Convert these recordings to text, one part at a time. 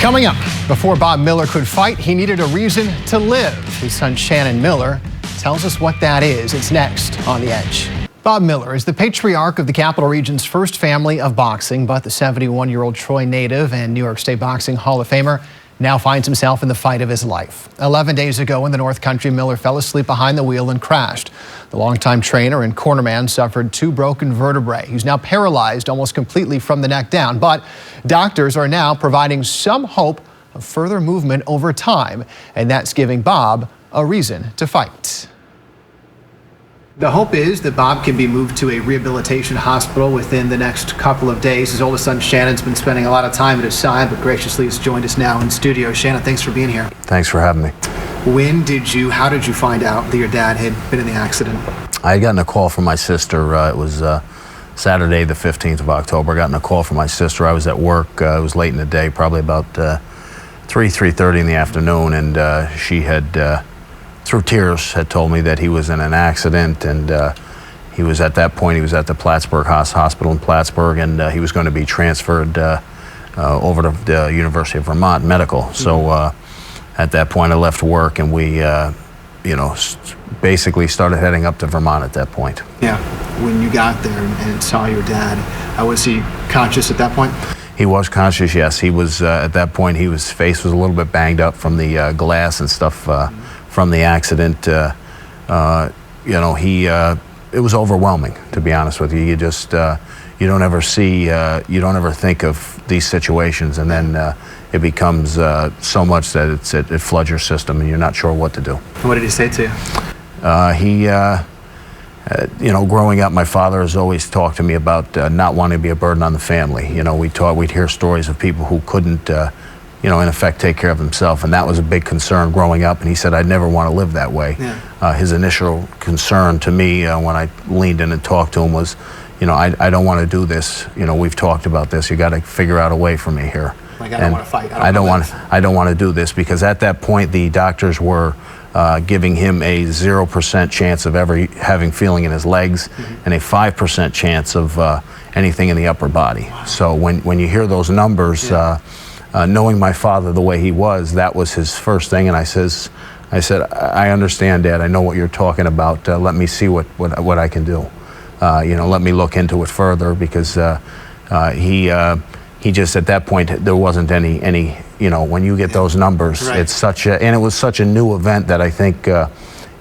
Coming up, before Bob Miller could fight, he needed a reason to live. His son Shannon Miller tells us what that is. It's next on The Edge. Bob Miller is the patriarch of the Capital Region's first family of boxing, but the 71-year-old Troy native and New York State Boxing Hall of Famer now finds himself in the fight of his life. 11 days ago in the North Country, Miller fell asleep behind the wheel and crashed. The longtime trainer and cornerman suffered 2 broken vertebrae. He's now paralyzed almost completely from the neck down, but doctors are now providing some hope of further movement over time, and that's giving Bob a reason to fight. The hope is that Bob can be moved to a rehabilitation hospital within the next couple of days. His oldest son, Shannon's been spending a lot of time at his side, but graciously has joined us now in studio. Shannon, thanks for being here. Thanks for having me. How did you find out that your dad had been in the accident? I had gotten a call from my sister. It was Saturday, the 15th of October. I got a call from my sister. I was at work. It was late in the day, probably about 3:30 in the afternoon, and she had, through tears, had told me that he was in an accident, and he was at that point, he was at the Plattsburgh Hospital in Plattsburgh, and he was going to be transferred over to the University of Vermont Medical. So at that point, I left work, and we, basically started heading up to Vermont at that point. Yeah. When you got there and saw your dad, was he conscious at that point? He was conscious, yes. He was, at that point, his face was a little bit banged up from the glass and stuff from the accident. It was overwhelming, to be honest with you. You just, you don't ever think of these situations, and then it becomes so much that it floods your system and you're not sure what to do. What did he say to you? Growing up, my father has always talked to me about not wanting to be a burden on the family. We'd hear stories of people who couldn't, in effect, take care of themselves, and that was a big concern growing up, and he said, I'd never want to live that way. Yeah. His initial concern to me when I leaned in and talked to him was, I don't want to do this. We've talked about this. You got to figure out a way for me here. Like, I don't want to fight. I don't want to do this, because at that point, the doctors were giving him a 0% chance of ever having feeling in his legs, and a 5% chance of anything in the upper body. Wow. So when you hear those numbers, yeah. Knowing my father the way he was, that was his first thing, and I said, I understand, Dad. I know what you're talking about. Let me see what I can do. Let me look into it further, because he just, at that point, there wasn't any when you get those numbers, right. It's and it was such a new event that I think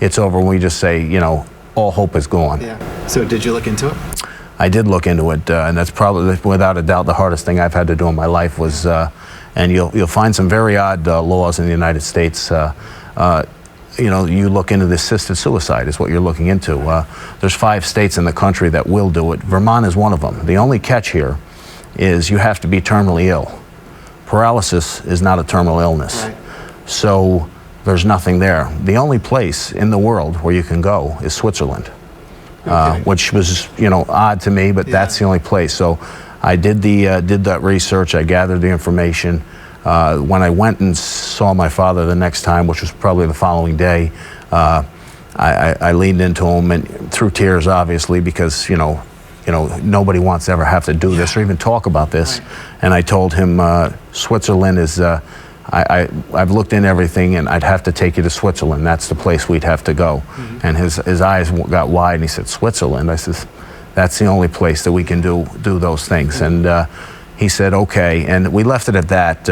it's over when we just say, all hope is gone. Yeah. So did you look into it? I did look into it, and that's probably, without a doubt, the hardest thing I've had to do in my life was, and you'll find some very odd laws in the United States. You look into the assisted suicide is what you're looking into. There's 5 states in the country that will do it. Vermont is one of them. The only catch here is you have to be terminally ill. Paralysis is not a terminal illness. Right. So there's nothing there. The only place in the world where you can go is Switzerland, which was, odd to me, but yeah. That's the only place. So I did that research. I gathered the information. When I went and saw my father the next time, which was probably the following day, I leaned into him, and through tears, obviously, because nobody wants to ever have to do this or even talk about this. Right. And I told him, Switzerland is, I've looked into everything, and I'd have to take you to Switzerland. That's the place we'd have to go. Mm-hmm. And his eyes got wide, and he said, Switzerland? I said, that's the only place that we can do those things. Mm-hmm. And he said, okay. And we left it at that.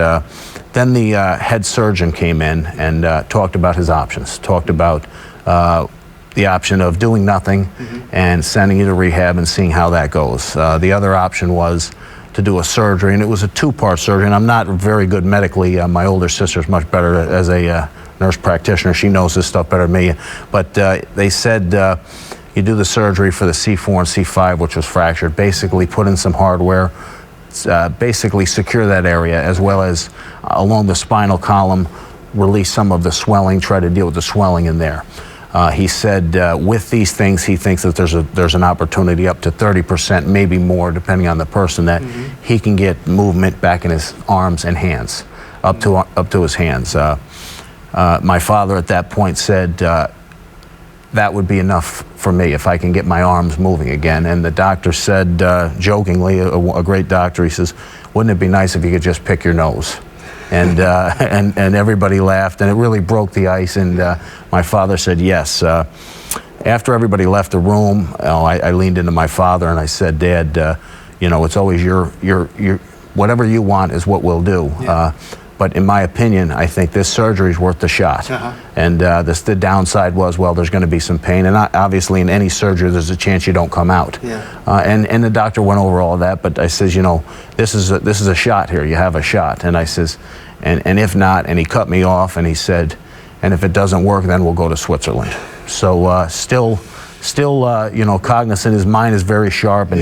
Then the head surgeon came in and talked about his options, talked about the option of doing nothing, mm-hmm. and sending you to rehab and seeing how that goes. The other option was to do a surgery, and it was a 2-part surgery. And I'm not very good medically. My older sister's much better as a nurse practitioner. She knows this stuff better than me. But they said you do the surgery for the C4 and C5, which was fractured, basically put in some hardware, basically secure that area, as well as along the spinal column, release some of the swelling, try to deal with the swelling in there. He said with these things, he thinks that there's an opportunity up to 30%, maybe more, depending on the person, that mm-hmm. he can get movement back in his arms and hands, up to his hands. My father at that point said that would be enough for me if I can get my arms moving again. And the doctor said, jokingly, a great doctor, he says, wouldn't it be nice if you could just pick your nose? and everybody laughed, and it really broke the ice. And my father said yes. After everybody left the room, I leaned into my father and I said, "Dad, you know, it's always your whatever you want is what we'll do." Yeah. But in my opinion, I think this surgery is worth the shot. And the downside was, well, there's going to be some pain, and obviously in any surgery, there's a chance you don't come out. And the doctor went over all of that, but I says, you know, this is a shot here. You have a shot. And I says, and if not, and he cut me off, and he said, and if it doesn't work, then we'll go to Switzerland. So still, you know, cognizant. His mind is very sharp, and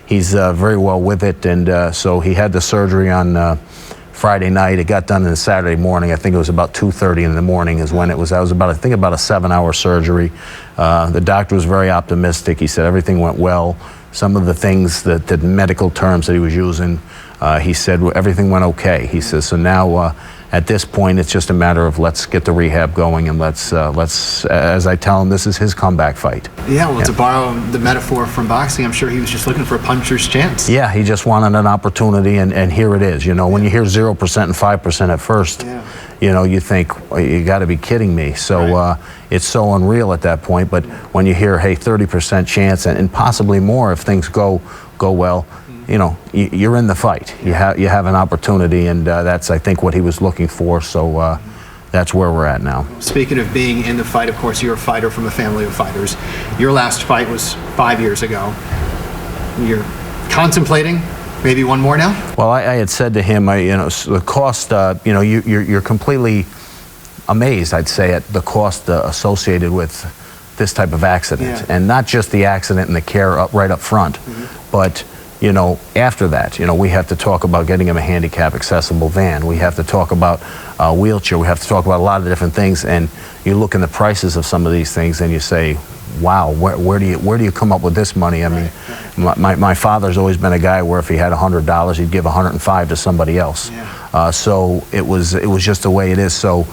he's very well with it. And so he had the surgery on Friday night. It got done on Saturday morning. I think it was about 2:30 in the morning is when it was. That was about, I think, about a 7-hour surgery. The doctor was very optimistic. He said everything went well. Some of the things, the medical terms that he was using, he said everything went okay. He says, so now at this point, it's just a matter of let's get the rehab going, and let's as I tell him, this is his comeback fight. Yeah, well, to borrow the metaphor from boxing, I'm sure he was just looking for a puncher's chance. Yeah, he just wanted an opportunity, and here it is. You know, when you hear 0% and 5% at first, you know, you think, well, you got to be kidding me. So it's so unreal at that point. But when you hear, hey, 30% chance, and possibly more if things go well, you know, you're in the fight. You have an opportunity, and that's, I think, what he was looking for. So that's where we're at now. Speaking of being in the fight, of course, you're a fighter from a family of fighters. Your last fight was 5 years ago. You're contemplating maybe one more now? Well, I had said to him, you know, the cost. You know, you're completely amazed, I'd say, at the cost associated with this type of accident, and not just the accident and the care right up front, but you know, after that, you know, we have to talk about getting him a handicap accessible van. We have to talk about a wheelchair. We have to talk about a lot of different things. And you look in the prices of some of these things and you say, wow, where do you come up with this money? I mean, my father's always been a guy where if he had $100, he'd give $105 to somebody else. So it was just the way it is. So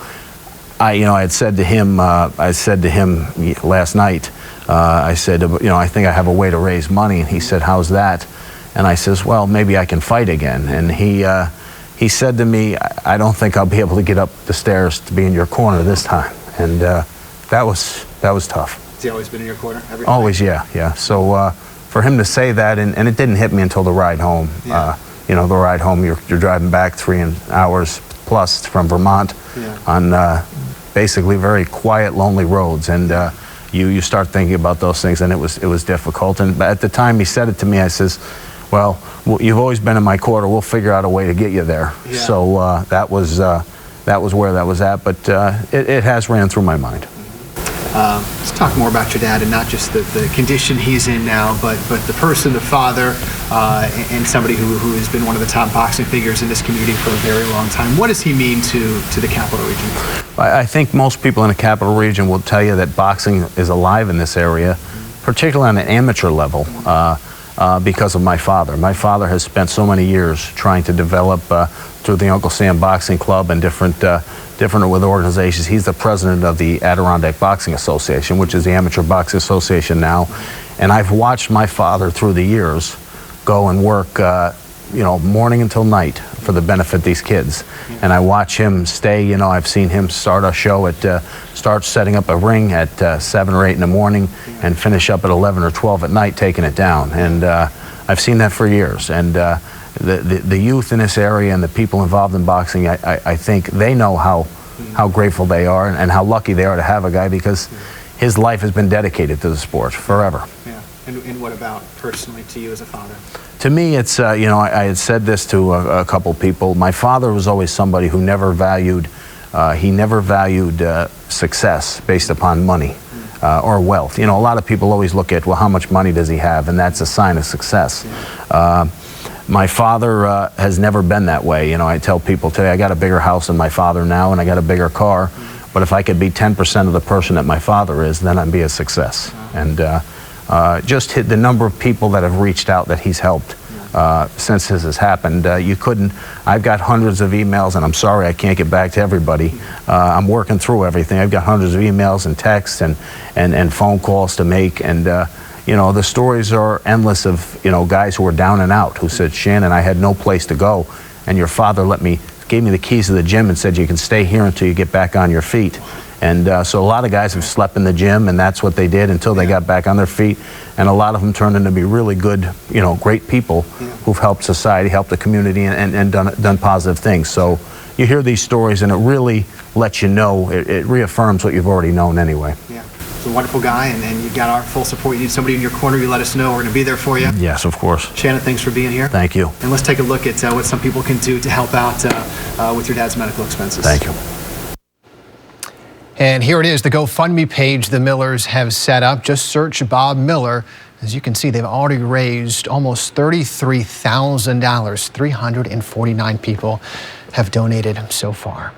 I had said to him, last night, I said, you know, I think I have a way to raise money. And he said, how's that? And I says, well, maybe I can fight again. And he said to me, I don't think I'll be able to get up the stairs to be in your corner this time. And that was tough. Has he always been in your corner? Always, yeah. So for him to say that, and it didn't hit me until the ride home. You know, the ride home, you're driving back 3 hours plus from Vermont on basically very quiet, lonely roads. And you start thinking about those things, and it was difficult. And at the time he said it to me, I says, well, you've always been in my corner. We'll figure out a way to get you there. So that was where that was at. But it has ran through my mind. Let's talk more about your dad, and not just the condition he's in now, but the person, the father, and somebody who has been one of the top boxing figures in this community for a very long time. What does he mean to the Capital Region? I think most people in the Capital Region will tell you that boxing is alive in this area, particularly on an amateur level, because of my father. My father has spent so many years trying to develop through the Uncle Sam Boxing Club and different with organizations. He's the president of the Adirondack Boxing Association, which is the amateur boxing association now. And I've watched my father through the years go and work, you know, morning until night for the benefit of these kids. And I watch him stay, you know, I've seen him start a show start setting up a ring at 7 or 8 in the morning and finish up at 11 or 12 at night taking it down. And I've seen that for years. And the youth in this area and the people involved in boxing, I think they know how grateful they are and how lucky they are to have a guy, because his life has been dedicated to the sport forever. And what about personally to you as a father? To me, it's, you know, I had said this to a couple people. My father was always somebody who never valued, success based upon money or wealth. You know, a lot of people always look at, well, how much money does he have? And that's a sign of success. My father has never been that way. You know, I tell people today, I got a bigger house than my father now, and I got a bigger car. But if I could be 10% of the person that my father is, then I'd be a success. And just hit the number of people that have reached out that he's helped since this has happened. You couldn't, I've got hundreds of emails, and I'm sorry I can't get back to everybody. I'm working through everything. I've got hundreds of emails and texts and phone calls to make. And you know, the stories are endless of, you know, guys who are down and out who said, Shannon, I had no place to go, and your father let me gave me the keys to the gym and said, you can stay here until you get back on your feet. And so a lot of guys have slept in the gym, and that's what they did until they got back on their feet. And a lot of them turned into be really good, great people who've helped society, helped the community, and done positive things. So you hear these stories, and it really lets you know, it reaffirms what you've already known anyway. Yeah, he's a wonderful guy, and you've got our full support. You need somebody in your corner, you let us know. We're going to be there for you. Yes, of course. Shannon, thanks for being here. Thank you. And let's take a look at what some people can do to help out with your dad's medical expenses. Thank you. And here it is, the GoFundMe page the Millers have set up. Just search Bob Miller. As you can see, they've already raised almost $33,000. 349 people have donated so far.